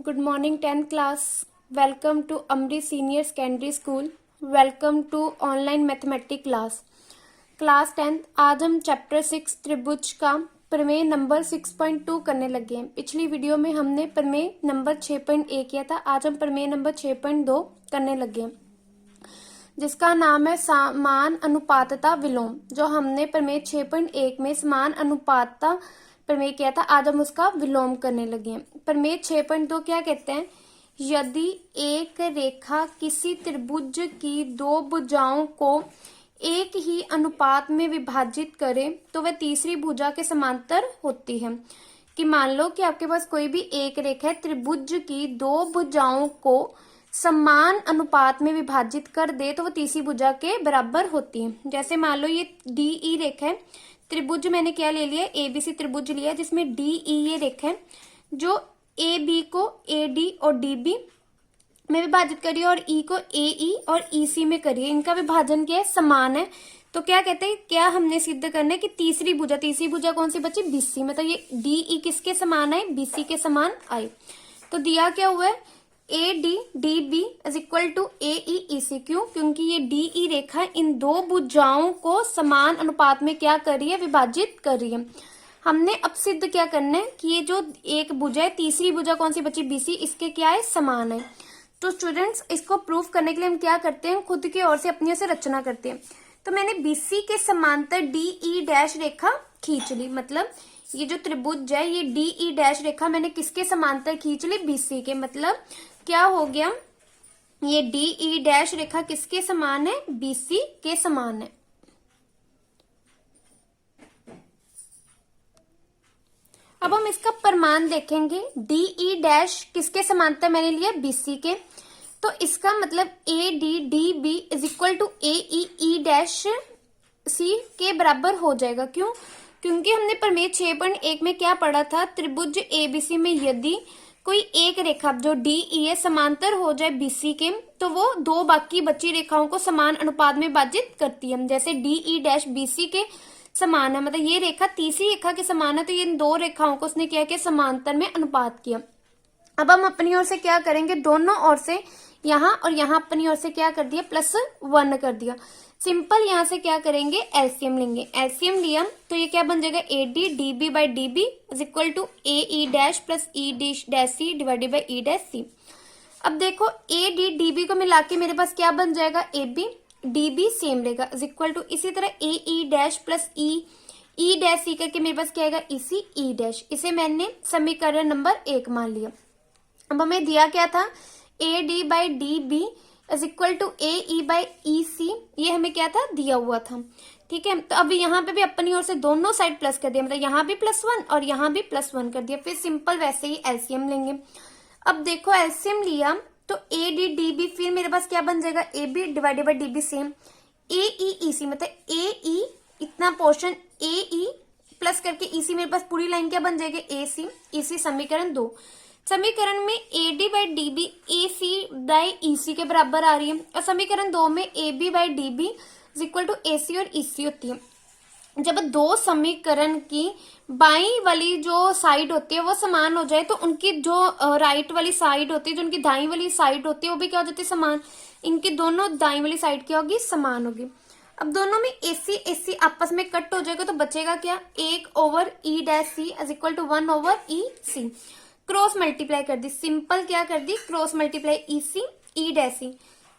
Good morning 10th class. Welcome to Amri Senior Secondary School. Welcome to online mathematics class 10th। आज हम chapter 6 त्रिभुज का प्रमेय number 6.2 करने लगे हैं। पिछली वीडियो में हमने प्रमेय नंबर 6.1 किया था। आज हम प्रमेय नंबर 6.2 करने लगे हैं, जिसका नाम है समान अनुपातता विलोम। जो हमने प्रमेय 6.1 में समान अनुपातता प्रमेय किया था, आज हम उसका विलोम करने लगे हैं। प्रमेय 6.2 क्या कहते हैं? यदि एक रेखा किसी त्रिभुज की दो भुजाओं को एक ही अनुपात में विभाजित करे तो वह तीसरी भुजा के समांतर होती है। कि मान लो कि आपके पास कोई भी एक रेखा है, त्रिभुज की दो भुजाओं को समान अनुपात में विभाजित कर दे तो वो तीसरी भुजा के बराबर होती है। जैसे मान लो ये डी ई रेखा है, त्रिभुज मैंने क्या ले लिया, एबीसी त्रिभुज लिया, जिसमें डी ई ये रेखा है जो ए बी को ए डी और डी बी में विभाजित करिए और ई को ए ई और ई सी में करिए। इनका विभाजन क्या है? समान है। तो क्या कहते हैं, क्या हमने सिद्ध करना है कि तीसरी भुजा कौन सी बची? बीसी। मतलब ये डी ई किसके समान आए? बीसी के समान आए। तो दिया क्या हुआ है? A D D B is equal to A E E C. क्यों? क्योंकि ये डी ई रेखा इन दो भुजाओं को समान अनुपात में क्या कर रही है? विभाजित कर रही है। हमने अब सिद्ध क्या करना है कि ये जो एक भुजा है, तीसरी भुजा कौन सी बची? बीसी, इसके क्या है? समान है। तो स्टूडेंट्स, इसको प्रूफ करने के लिए हम क्या करते हैं? खुद की ओर से अपनी ओर से रचना करते हैं। तो मैंने बीसी के समांतर डी ई डैश रेखा खींच ली। मतलब ये जो त्रिभुज है, ये डी ई डैश रेखा मैंने किसके समांतर खींच ली? बीसी के। मतलब क्या हो गया? ये डी ई डैश रेखा किसके समान है? बीसी के समान है। अब हम इसका प्रमाण देखेंगे। डी ई डैश किसके समांतर मैंने लिया? बीसी के। तो इसका मतलब A D D B is equal to A E E dash C के बराबर हो जाएगा। क्यों? क्योंकि हमने प्रमेय 6.1 में क्या पढ़ा था? त्रिभुज एबीसी में यदि कोई एक रेखा जो डी ई है समांतर हो जाए बीसी के, तो वो दो बाकी बची रेखाओं को समान अनुपात में विभाजित करती है। जैसे डी ई डैश बीसी के समान है, मतलब ये रेखा तीसरी रेखा के समान है, तो ये इन दो रेखाओं को उसने क्या किया? समांतर में अनुपात किया। अब हम अपनी ओर से क्या करेंगे? दोनों ओर से यहाँ और यहाँ अपनी ओर से क्या कर दिया? +1 कर दिया। सिंपल यहाँ से क्या करेंगे? एलसीएम लेंगे। एलसीएम लिया तो ये क्या बन जाएगा? A D D B by D B is equal to A E dash plus E D dash C divided by E dash C. अब देखो ए डी डी बी को मिला के मेरे पास क्या बन जाएगा? A B D B same रहेगा इज इक्वल टू, इसी तरह A E dash plus E dash C करके मेरे पास क्या आएगा? इसी ई डैश। इसे मैंने समीकरण नंबर 1 मान लिया। अब हमें दिया क्या था? A D by D B is equal to A E by E C. ये हमें क्या था? दिया हुआ था। ठीक है। तो अब यहाँ पे भी अपनी ओर से दोनों साइड प्लस कर दिया, मतलब यहाँ भी +1 और यहाँ भी +1 कर दिया। फिर सिंपल वैसे ही एलसीएम लेंगे। अब देखो एलसीएम लिया तो ए डी डी बी, फिर मेरे पास क्या बन जाएगा? A B divided by D B same, A E E C, मतलब ए ई इतना पोर्शन ए ई प्लस करके ई सी, मेरे पास पूरी लाइन क्या बन जाएगी? ए सी। ई सी समीकरण 2। समीकरण में A D by D B A C by E C के बराबर आ रही है, और समीकरण 2 में A B by D B is equal to A C और ई सी होती है। जब दो समीकरण की बाई वाली जो साइड होती है वो समान हो जाए, तो उनकी जो राइट वाली साइड होती है, जो उनकी दाई वाली साइड होती है, वो भी क्या हो जाती है? समान। इनकी दोनों दाई वाली साइड क्या होगी? समान होगी। अब दोनों में एसी आपस में कट हो जाएगा, तो बचेगा क्या? 1/e dash C is equal to 1/e C. Cross multiply कर दी। सिंपल क्या कर दी? Cross multiply E C E dash C.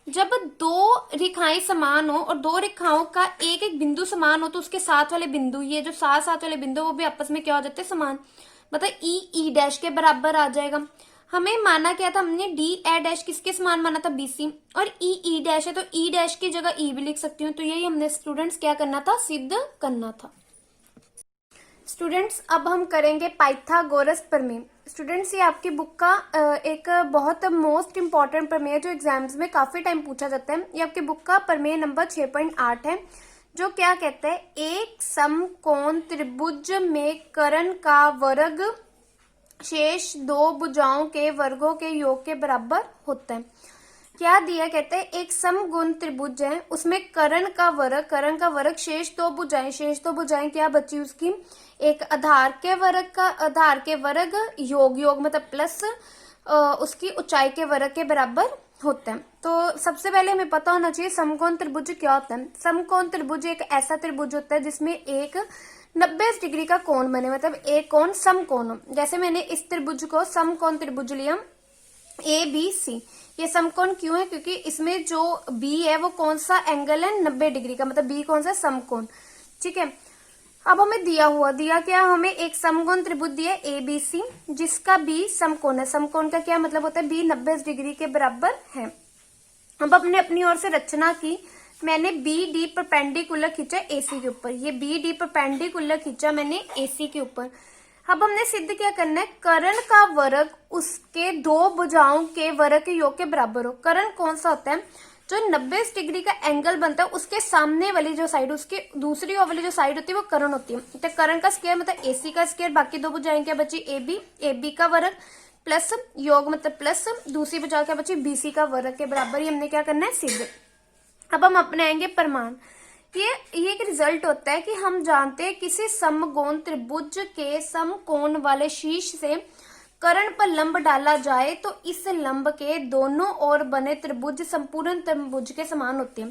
जब दो रेखाएं समान हो और दो रेखाओं का एक एक बिंदु समान हो, तो उसके साथ वाले बिंदु, ये जो साथ वाले बिंदु, वो भी आपस में क्या हो जाते हैं? समान। मतलब ई ई डैश के बराबर आ जाएगा। हमें माना क्या था? हमने डी ए डैश किसके समान माना था? बीसी। और ई ई डैश है तो ई डैश की जगह ई भी लिख सकती हूँ। तो यही हमने स्टूडेंट्स क्या करना था? सिद्ध करना था। स्टूडेंट्स, अब हम करेंगे पाइथागोरस प्रमेय। स्टूडेंट्स, ये आपकी बुक का एक बहुत मोस्ट इंपॉर्टेंट प्रमेय है, जो एग्जाम्स में काफी टाइम पूछा जाता है। ये आपकी बुक का प्रमेय नंबर 6.8 है, जो क्या कहता है? एक समकोण त्रिभुज में कर्ण का वर्ग शेष दो भुजाओं के वर्गों के योग के बराबर होता है। क्या दिया? कहते हैं एक समगुण त्रिभुज है, उसमें कर्ण का वर्ग शेष दो भुजाएं क्या बची उसकी? एक आधार के वर्ग योग मतलब प्लस उसकी ऊंचाई के वर्ग के बराबर होता है। तो सबसे पहले हमें पता होना चाहिए समकोण त्रिभुज क्या होता है। समकोण त्रिभुज एक ऐसा त्रिभुज होता है जिसमें एक 90 डिग्री का कोण बने, मतलब एक कोण समकोण हो। जैसे मैंने इस त्रिभुज को समकोण त्रिभुज लिया ABC। ये समकोण क्यों है? क्योंकि इसमें जो B है वो कौन सा एंगल है, 90 डिग्री का, मतलब B कौन सा समकोण। ठीक है, अब हमें दिया क्या, हमें एक समकोण त्रिभुज दिया ABC जिसका B समकोण है। समकोण का क्या मतलब होता है? B 90 डिग्री के बराबर है। अब अपने अपनी ओर से रचना की, मैंने BD परपेंडिकुलर खींचा AC के ऊपर, ये BD परपेंडिकुलर खींचा मैंने AC के ऊपर। अब हमने सिद्ध क्या करना है, कर्ण का वर्ग उसके दो भुजाओं के वर्ग के योग के बराबर हो। कर्ण कौन सा होता है? जो 90 डिग्री का एंगल बनता है उसके सामने वाली जो साइड, उसके दूसरी ओर वाली जो साइड होती है वो कर्ण होती है। तो कर्ण का स्क्वायर मतलब AC का स्क्वायर, बाकी दो भुजाएं क्या बची, AB का वर्ग प्लस योग मतलब प्लस दूसरी भुजा क्या बची, BC का वर्ग के बराबर। ही हमने क्या करना है, सिद्ध। अब हम अपनाएंगे प्रमाण। ये एक रिजल्ट होता है कि हम जानते हैं किसी समकोण त्रिभुज के समकोण वाले शीर्ष से कर्ण पर लंब डाला जाए तो इस लंब के दोनों ओर बने त्रिभुज संपूर्ण त्रिभुज के समान होते हैं।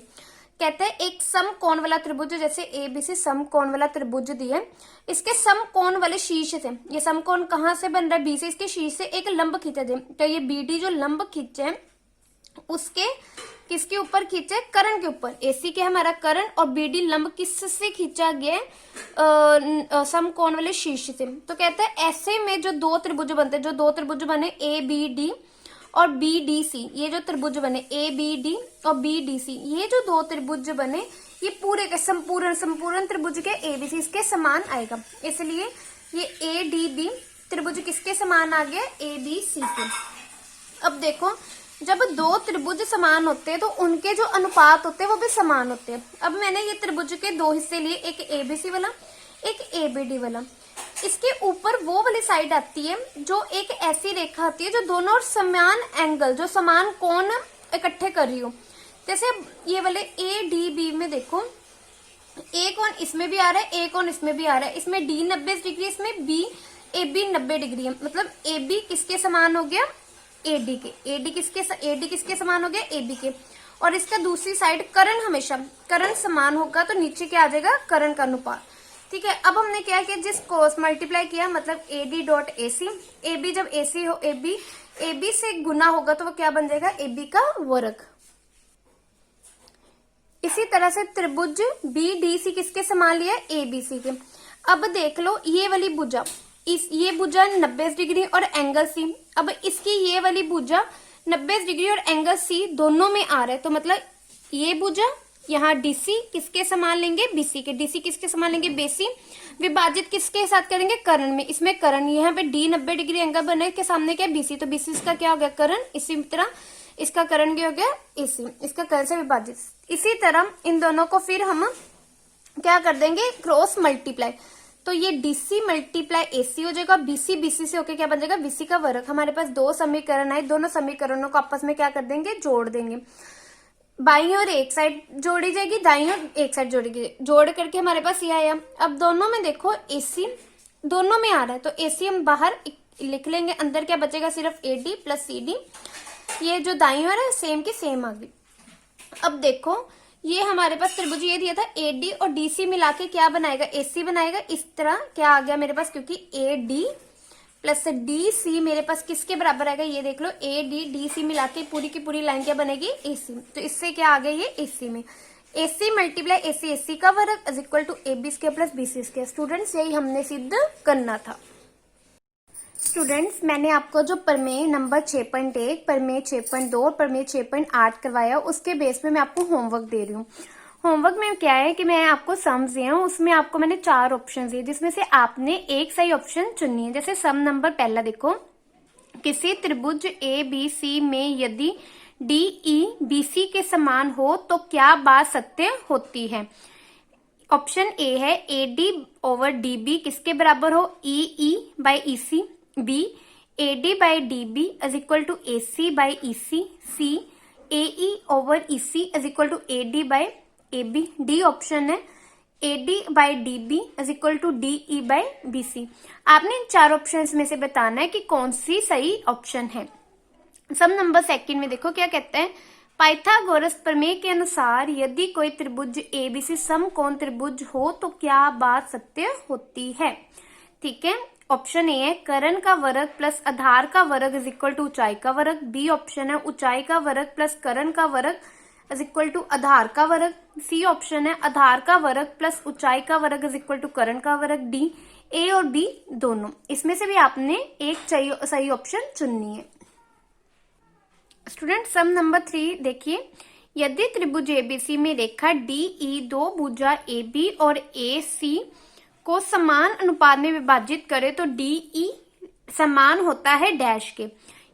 कहते हैं एक समकोण वाला त्रिभुज, जैसे ABC समकोण वाला त्रिभुज दिए, इसके समकोण वाले शीर्ष से, ये समकोण कहाँ से बन रहा है, B से, इसके शीर्ष से एक लंब खींचा जाए। तो ये BD जो लंब खींचे उसके किसके ऊपर खींचे, कर्ण के ऊपर। AC के हमारा कर्ण और BD लंब किससे खींचा गया, समकोण वाले शीर्ष से। तो कहते हैं ऐसे में जो दो त्रिभुज बनते हैं, जो दो त्रिभुज बने ABD और BDC, ये जो त्रिभुज बने ABD और BDC, ये जो दो त्रिभुज बने ये पूरे के संपूर्ण त्रिभुज के ABC इसके समान आएगा। इसलिए ये ADB त्रिभुज किसके समान आ गया, ABC के। अब देखो जब दो त्रिभुज समान होते हैं तो उनके जो अनुपात होते हैं वो भी समान होते हैं। अब मैंने ये त्रिभुज के दो हिस्से लिए, एक ABC वाला एक ABD वाला। इसके ऊपर वो वाली साइड आती है जो एक ऐसी रेखा आती है जो दोनों और समान एंगल, जो समान कोण इकट्ठे कर रही हो। जैसे ये वाले ADB में देखो, एक कोण इसमें भी आ रहा है, एक कोण इसमें भी आ रहा है। इसमें D 90 डिग्री, इसमें AB 90 डिग्री है, मतलब AB किसके समान हो गया, AD के। AD किसके समान हो गया, AB के। और इसका दूसरी साइड कर्ण, हमेशा कर्ण समान होगा तो नीचे क्या आ जाएगा, कर्ण का अनुपात। ठीक है, अब हमने क्या किया, जिस कोस मल्टीप्लाई किया, मतलब AD डॉट AC, AB जब AC हो, AB से गुना होगा तो वो क्या बन जाएगा, AB का वर्ग। इसी तरह से त्रिभुज BDC किसके समान लिया, ABC के। अब देख लो ये वाली भुजा, ये भुजा 90 डिग्री और एंगल C। अब इसकी ये वाली भुजा 90 डिग्री और एंगल C दोनों में आ रहा है, तो मतलब ये भुजा यहाँ DC किसके समान लेंगे, BC के। DC किसके समान लेंगे, BC। विभाजित किसके साथ करेंगे, कर्ण में। इसमें कर्ण, यहाँ पे D 90 डिग्री एंगल बने के सामने क्या, BC, तो BC इसका क्या हो गया, कर्ण। इसी तरह इसका कर्ण क्या हो गया, AC, इसका कर्ण से विभाजित। इसी तरह इन दोनों को फिर हम क्या कर देंगे, क्रॉस मल्टीप्लाई। तो ये DC मल्टीप्लाई AC हो जाएगा, BC से होके क्या बन जाएगा, BC का वर्ग। हमारे पास दो समीकरण आए, दोनों समीकरणों को आपस में क्या कर देंगे, जोड़ देंगे। बाईं ओर एक साइड जोड़ी जाएगी, दाईं ओर एक साइड जोड़ेगी, जोड़ करके हमारे पास ये आया। अब दोनों में देखो AC दोनों में आ रहा है, तो AC हम बाहर लिख लेंगे, अंदर क्या बचेगा, सिर्फ AD प्लस CD। ये जो दाईं ओर है सेम की सेम आ गई। अब देखो ये हमारे पास त्रिभुज ये दिया था, AD और DC मिला के क्या बनाएगा, AC बनाएगा। इस तरह क्या आ गया मेरे पास, क्योंकि AD प्लस DC मेरे पास किसके बराबर आएगा, ये देख लो, AD DC मिला के पूरी की पूरी लाइन क्या बनेगी, AC। तो इससे क्या आ गया, ये AC में AC मल्टीप्लाई AC का वर्ग is equal to AB square plus BC square. Students यही हमने सिद्ध करना था। स्टूडेंट्स मैंने आपको जो प्रमेय नंबर 6.1, प्रमेय 6.2 और प्रमेय 6.8 करवाया, उसके बेस पे मैं आपको होमवर्क दे रही हूँ। होमवर्क में क्या है कि मैं आपको सम्स दिया हूँ, उसमें आपको मैंने 4 ऑप्शन दिए, जिसमें से आपने एक सही ऑप्शन चुननी है। जैसे सम नंबर पहला देखो, किसी त्रिभुज ABC में यदि DE BC के समान हो तो क्या बात सत्य होती है। ऑप्शन ए है AD ओवर DB किसके बराबर हो, EE by EC। B AD by DB is equal to AC by EC। C AE over EC is equal to AD by AB। D option है AD by DB is equal to DE by BC। आपने इन 4 options में से बताना है कि कौन सी सही option है। सम नंबर सेकंड में देखो क्या कहते हैं, पाइथागोरस प्रमेय के अनुसार यदि कोई त्रिभुज एबीसी समकोण त्रिभुज हो तो क्या बात सत्य होती है। ठीक है, ऑप्शन ए है कर्ण का वर्ग प्लस आधार का वर्ग इज इक्वल टू ऊंचाई का वर्ग। बी ऑप्शन है ऊंचाई का वर्ग प्लस कर्ण का वर्ग इज इक्वल टू आधार का वर्ग। सी ऑप्शन है आधार का वर्ग प्लस ऊंचाई का वर्ग इज इक्वल टू कर्ण का वर्ग। डी, ए और बी दोनों, इसमें से भी आपने एक सही ऑप्शन चुननी है। स्टूडेंट सम नंबर 3 देखिए, यदि त्रिभुज एबीसी में रेखा डीई दो भुजा एबी और एसी को समान अनुपात में विभाजित करे तो डीई समान होता है डैश के।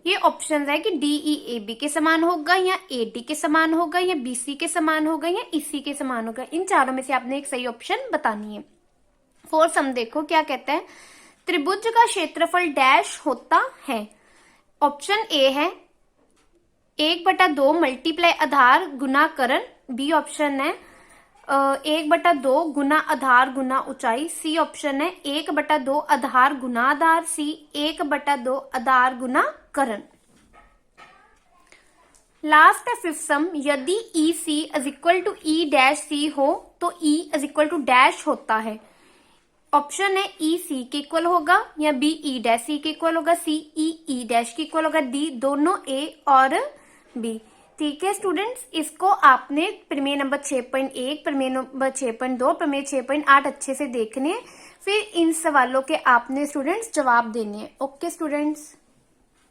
ये ऑप्शन है कि डीई एबी के समान होगा या एडी के समान होगा या बीसी के समान होगा या ईसी के समान होगा। इन चारों में से आपने एक सही ऑप्शन बतानी है। फोर सम देखो क्या कहता है, त्रिभुज का क्षेत्रफल डैश होता है। ऑप्शन ए है 1/2 मल्टीप्लाई आधार गुना कर्ण। बी ऑप्शन है 1/2 गुना आधार गुना ऊंचाई। सी ऑप्शन है 1/2 आधार गुना आधार। सी 1/2 आधार गुना कर्ण। लास्ट है फिफ्थ सम, यदि E C is equal to E dash C हो तो E is equal to dash होता है। ऑप्शन है ई सी के इक्वल होगा या बी ई डैश सी के इक्वल होगा। सी ई डैश के इक्वल होगा। डी दोनों ए और बी। ठीक है स्टूडेंट्स, इसको आपने प्रमेय नंबर 6.1, प्रमेय नंबर 6.2, प्रमेय 6.8 अच्छे से देखने हैं, फिर इन सवालों के आपने स्टूडेंट्स जवाब देने हैं। Okay students.